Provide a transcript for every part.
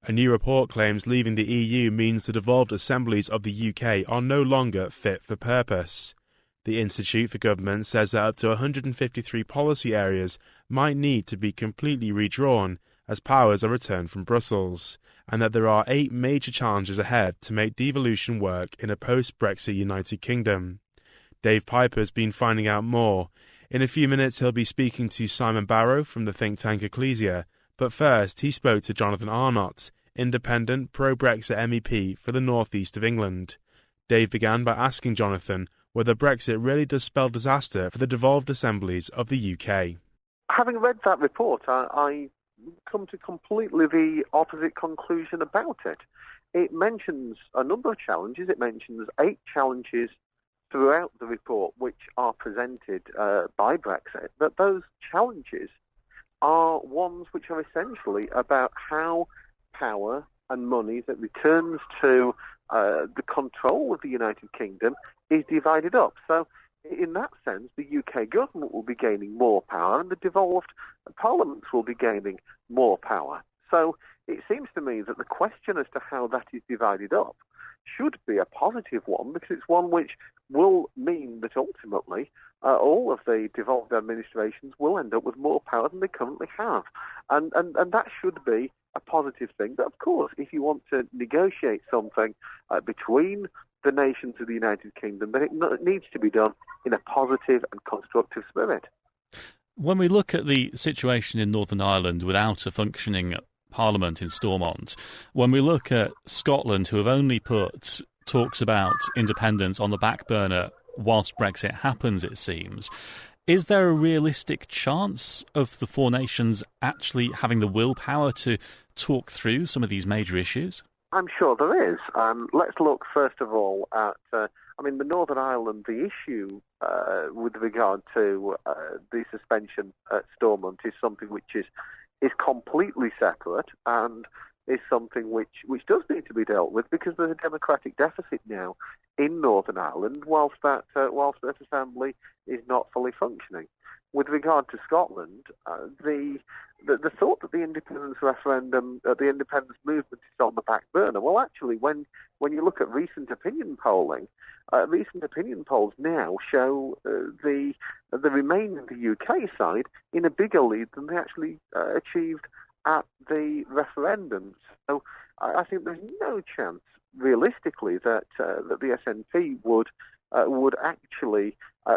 A new report claims leaving the EU means the devolved assemblies of the UK are no longer fit for purpose. The Institute for Government says that up to 153 policy areas might need to be completely redrawn as powers are returned from Brussels, and that there are 8 major challenges ahead to make devolution work in a post-Brexit United Kingdom. Dave Piper's been finding out more. In a few minutes he'll be speaking to Simon Barrow from the think tank Ecclesia, but first he spoke to Jonathan Arnott, independent pro-Brexit MEP for the North East of England. Dave began by asking Jonathan whether Brexit really does spell disaster for the devolved assemblies of the UK. Having read that report, I come to completely the opposite conclusion about it. It mentions a number of challenges. It mentions 8 challenges throughout the report which are presented by Brexit, but those challenges are ones which are essentially about how power and money that returns to the control of the United Kingdom is divided up. So in that sense, the UK government will be gaining more power and the devolved parliaments will be gaining more power. So it seems to me that the question as to how that is divided up should be a positive one, because it's one which will mean that ultimately all of the devolved administrations will end up with more power than they currently have. And that should be a positive thing. But of course, if you want to negotiate something between the nations of the United Kingdom, then it needs to be done in a positive and constructive spirit. When we look at the situation in Northern Ireland without a functioning Parliament in Stormont, when we look at Scotland, who have only put talks about independence on the back burner whilst Brexit happens, it seems, is there a realistic chance of the 4 nations actually having the willpower to talk through some of these major issues? I'm sure there is. Let's look first of all at, the Northern Ireland, the issue with regard to the suspension at Stormont is something which is completely separate and is something which does need to be dealt with, because there's a democratic deficit now in Northern Ireland whilst that assembly is not fully functioning. With regard to Scotland, the thought that the independence referendum, the independence movement is on the back burner, well, actually, when you look at recent opinion polling, recent opinion polls now show the Remain in the UK side in a bigger lead than they actually achieved at the referendum. So I think there's no chance, realistically, that the SNP would actually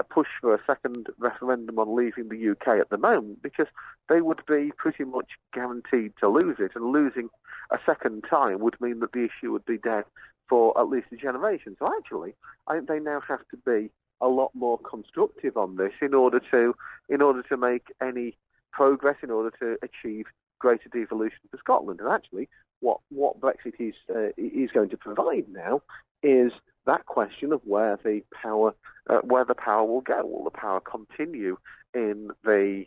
push for a second referendum on leaving the UK at the moment, because they would be pretty much guaranteed to lose it, and losing a second time would mean that the issue would be dead for at least a generation. So actually, I think they now have to be a lot more constructive on this in order to make any progress, in order to achieve greater devolution for Scotland. And actually, what Brexit is going to provide now is that question of where the power will go. Will the power continue in the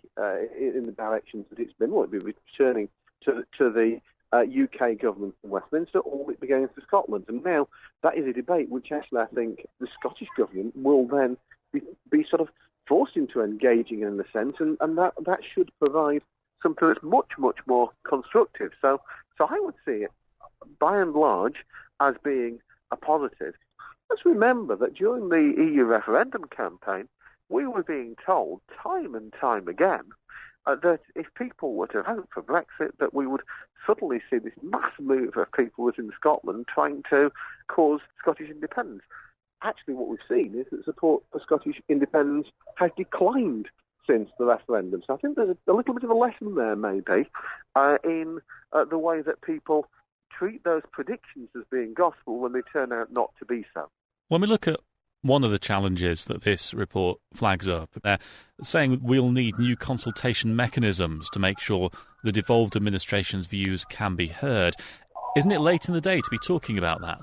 directions that it's been? Will it be returning to the UK government in Westminster, or will it be going to Scotland? And now that is a debate which actually I think the Scottish government will then be sort of forced into engaging in a sense, and that should provide something that's much, much more constructive. So I would see it, by and large, as being a positive. Let's remember that during the EU referendum campaign, we were being told time and time again that if people were to vote for Brexit, that we would suddenly see this mass move of people within Scotland trying to cause Scottish independence. Actually, what we've seen is that support for Scottish independence has declined since the referendum. So I think there's a little bit of a lesson there, maybe, in the way that people treat those predictions as being gospel when they turn out not to be so. When we look at one of the challenges that this report flags up, they're saying we'll need new consultation mechanisms to make sure the devolved administration's views can be heard. Isn't it late in the day to be talking about that?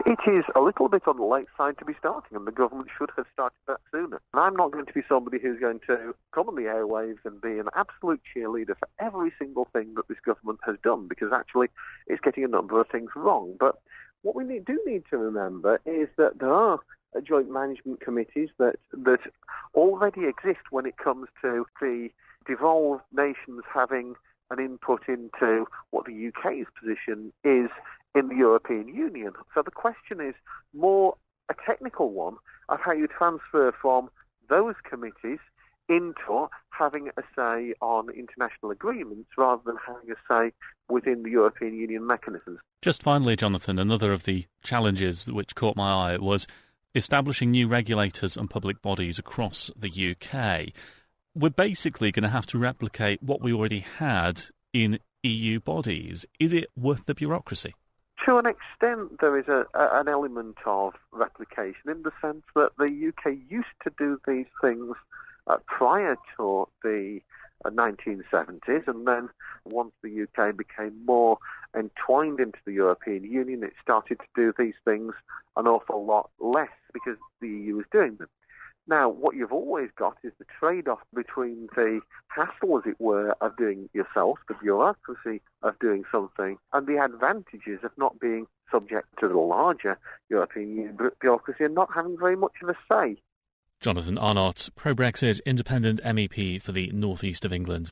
It is a little bit on the late side to be starting, and the government should have started that sooner. And I'm not going to be somebody who's going to come on the airwaves and be an absolute cheerleader for every single thing that this government has done, because actually it's getting a number of things wrong. But what we do need to remember is that there are joint management committees that already exist when it comes to the devolved nations having an input into what the UK's position is in the European Union. So the question is more a technical one of how you transfer from those committees into having a say on international agreements rather than having a say within the European Union mechanisms. Just finally, Jonathan, another of the challenges which caught my eye was establishing new regulators and public bodies across the UK. We're basically going to have to replicate what we already had in EU bodies. Is it worth the bureaucracy? To an extent, there is an element of replication in the sense that the UK used to do these things prior to the 1970s, and then once the UK became more entwined into the European Union, it started to do these things an awful lot less because the EU was doing them. Now, what you've always got is the trade-off between the hassle, as it were, of doing it yourself, the bureaucracy of doing something, and the advantages of not being subject to the larger European Union bureaucracy and not having very much of a say. Jonathan Arnott, pro-Brexit independent MEP for the North East of England.